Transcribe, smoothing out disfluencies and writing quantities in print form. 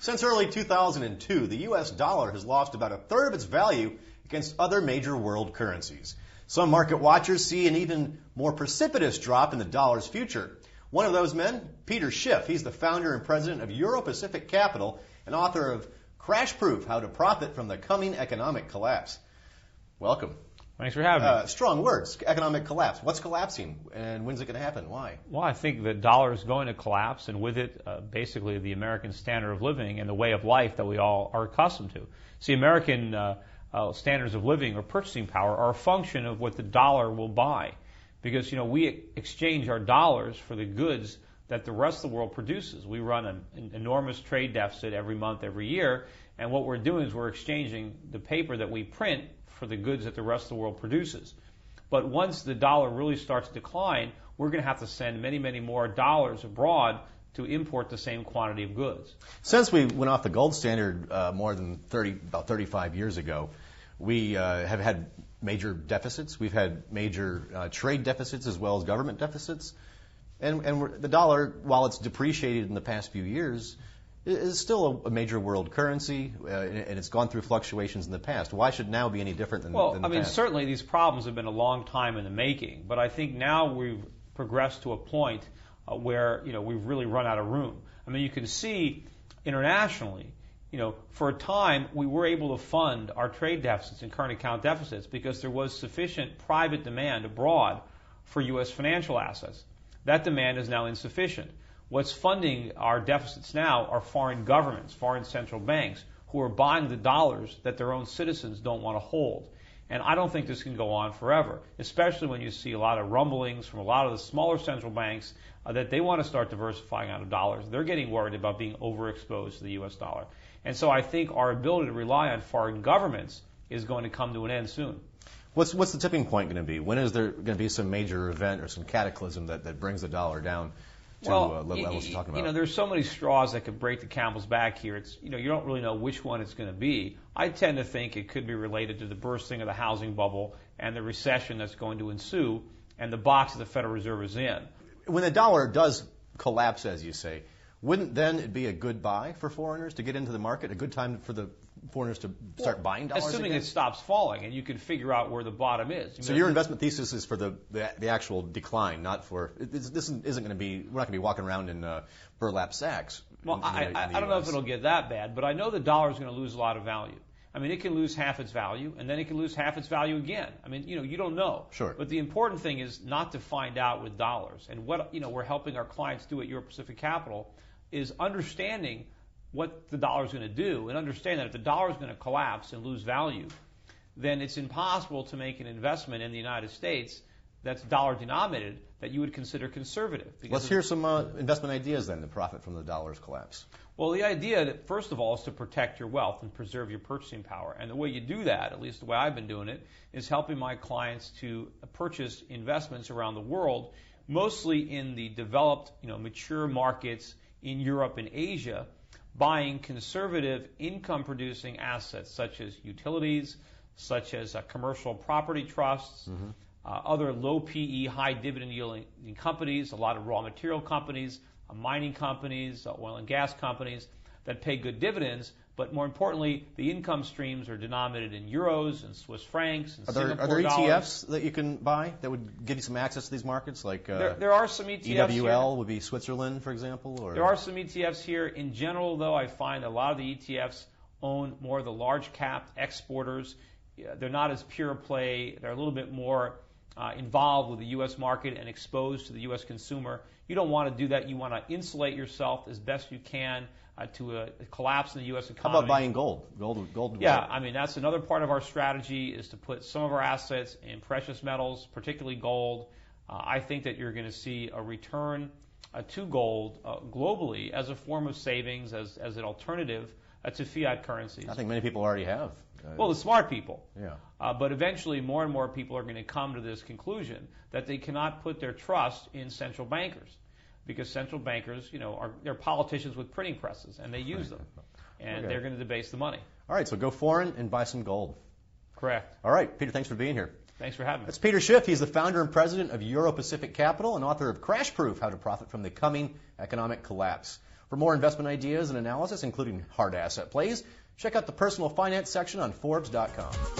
Since early 2002, the U.S. dollar has lost about a third of its value against other major world currencies. Some market watchers see an even more precipitous drop in the dollar's future. One of those men, Peter Schiff. He's the founder and president of Euro Pacific Capital and author of Crash Proof: How to Profit from the Coming Economic Collapse. Welcome. Thanks for having me. Strong words, economic collapse. What's collapsing and when's it going to happen? Why? Well, I think the dollar is going to collapse, and with it, basically the American standard of living and the way of life that we all are accustomed to. See, American standards of living or purchasing power are a function of what the dollar will buy. Because, we exchange our dollars for the goods that the rest of the world produces. We run an enormous trade deficit every month, every year, and what we're doing is we're exchanging the paper that we print for the goods that the rest of the world produces. But once the dollar really starts to decline, we're going to have to send many, many more dollars abroad to import the same quantity of goods. Since we went off the gold standard more than about 35 years ago, we have had major deficits. We've had major trade deficits as well as government deficits. And the dollar, while it's depreciated in the past few years, is still a major world currency, and it's gone through fluctuations in the past. Why should now be any different than the past? Certainly these problems have been a long time in the making, but I think now we've progressed to a point where, we've really run out of room. You can see internationally, for a time we were able to fund our trade deficits and current account deficits because there was sufficient private demand abroad for U.S. financial assets. That demand is now insufficient. What's funding our deficits now are foreign governments, foreign central banks, who are buying the dollars that their own citizens don't want to hold. And I don't think this can go on forever, especially when you see a lot of rumblings from a lot of the smaller central banks that they want to start diversifying out of dollars. They're getting worried about being overexposed to the U.S. dollar. And so I think our ability to rely on foreign governments is going to come to an end soon. What's the tipping point going to be? When is there going to be some major event or some cataclysm that brings the dollar down to levels you're talking about? There's so many straws that could break the camel's back here. It's you don't really know which one it's going to be. I tend to think it could be related to the bursting of the housing bubble and the recession that's going to ensue and the box that the Federal Reserve is in. When the dollar does collapse, as you say, wouldn't then it be a good buy for foreigners to get into the market, a good time for the foreigners to start buying dollars assuming again? It stops falling and you can figure out where the bottom is. So your investment thesis is for the actual decline, not for this isn't going to be, we're not going to be walking around in burlap sacks. Well, I don't know if it'll get that bad, but I know the dollar is going to lose a lot of value. It can lose half its value, and then it can lose half its value again. You don't know. Sure. But the important thing is not to find out with dollars. And what we're helping our clients do at Euro Pacific Capital is understanding what the dollar is going to do, and understand that if the dollar is going to collapse and lose value, then it's impossible to make an investment in the United States that's dollar denominated that you would consider conservative. Let's hear some investment ideas then to profit from the dollar's collapse. Well, the idea that first of all is to protect your wealth and preserve your purchasing power. And the way you do that, at least the way I've been doing it, is helping my clients to purchase investments around the world, mostly in the developed, mature markets in Europe and Asia, buying conservative income-producing assets such as utilities, such as commercial property trusts, other low PE, high dividend yielding companies, a lot of raw material companies, mining companies, oil and gas companies that pay good dividends, but more importantly, the income streams are denominated in euros and Swiss francs and Singapore dollars. Are there ETFs that you can buy that would give you some access to these markets? Like there are some ETFs EWL would be Switzerland, for example? Or? There are some ETFs here. In general, though, I find a lot of the ETFs own more of the large cap exporters. They're not as pure play. They're a little bit more involved with the U.S. market and exposed to the U.S. consumer. You don't want to do that. You want to insulate yourself as best you can to a collapse in the U.S. economy. How about buying gold? Gold. Yeah, that's another part of our strategy is to put some of our assets in precious metals, particularly gold. I think that you're going to see a return to gold globally as a form of savings, as an alternative to fiat currencies. I think many people already have. Well, the smart people. Yeah. But eventually more and more people are going to come to this conclusion that they cannot put their trust in central bankers because central bankers, they're politicians with printing presses and they use them. And they're going to debase the money. All right, so go foreign and buy some gold. Correct. All right, Peter, thanks for being here. Thanks for having me. That's Peter Schiff. He's the founder and president of Euro Pacific Capital and author of Crash Proof: How to Profit from the Coming Economic Collapse. For more investment ideas and analysis, including hard asset plays, check out the personal finance section on Forbes.com.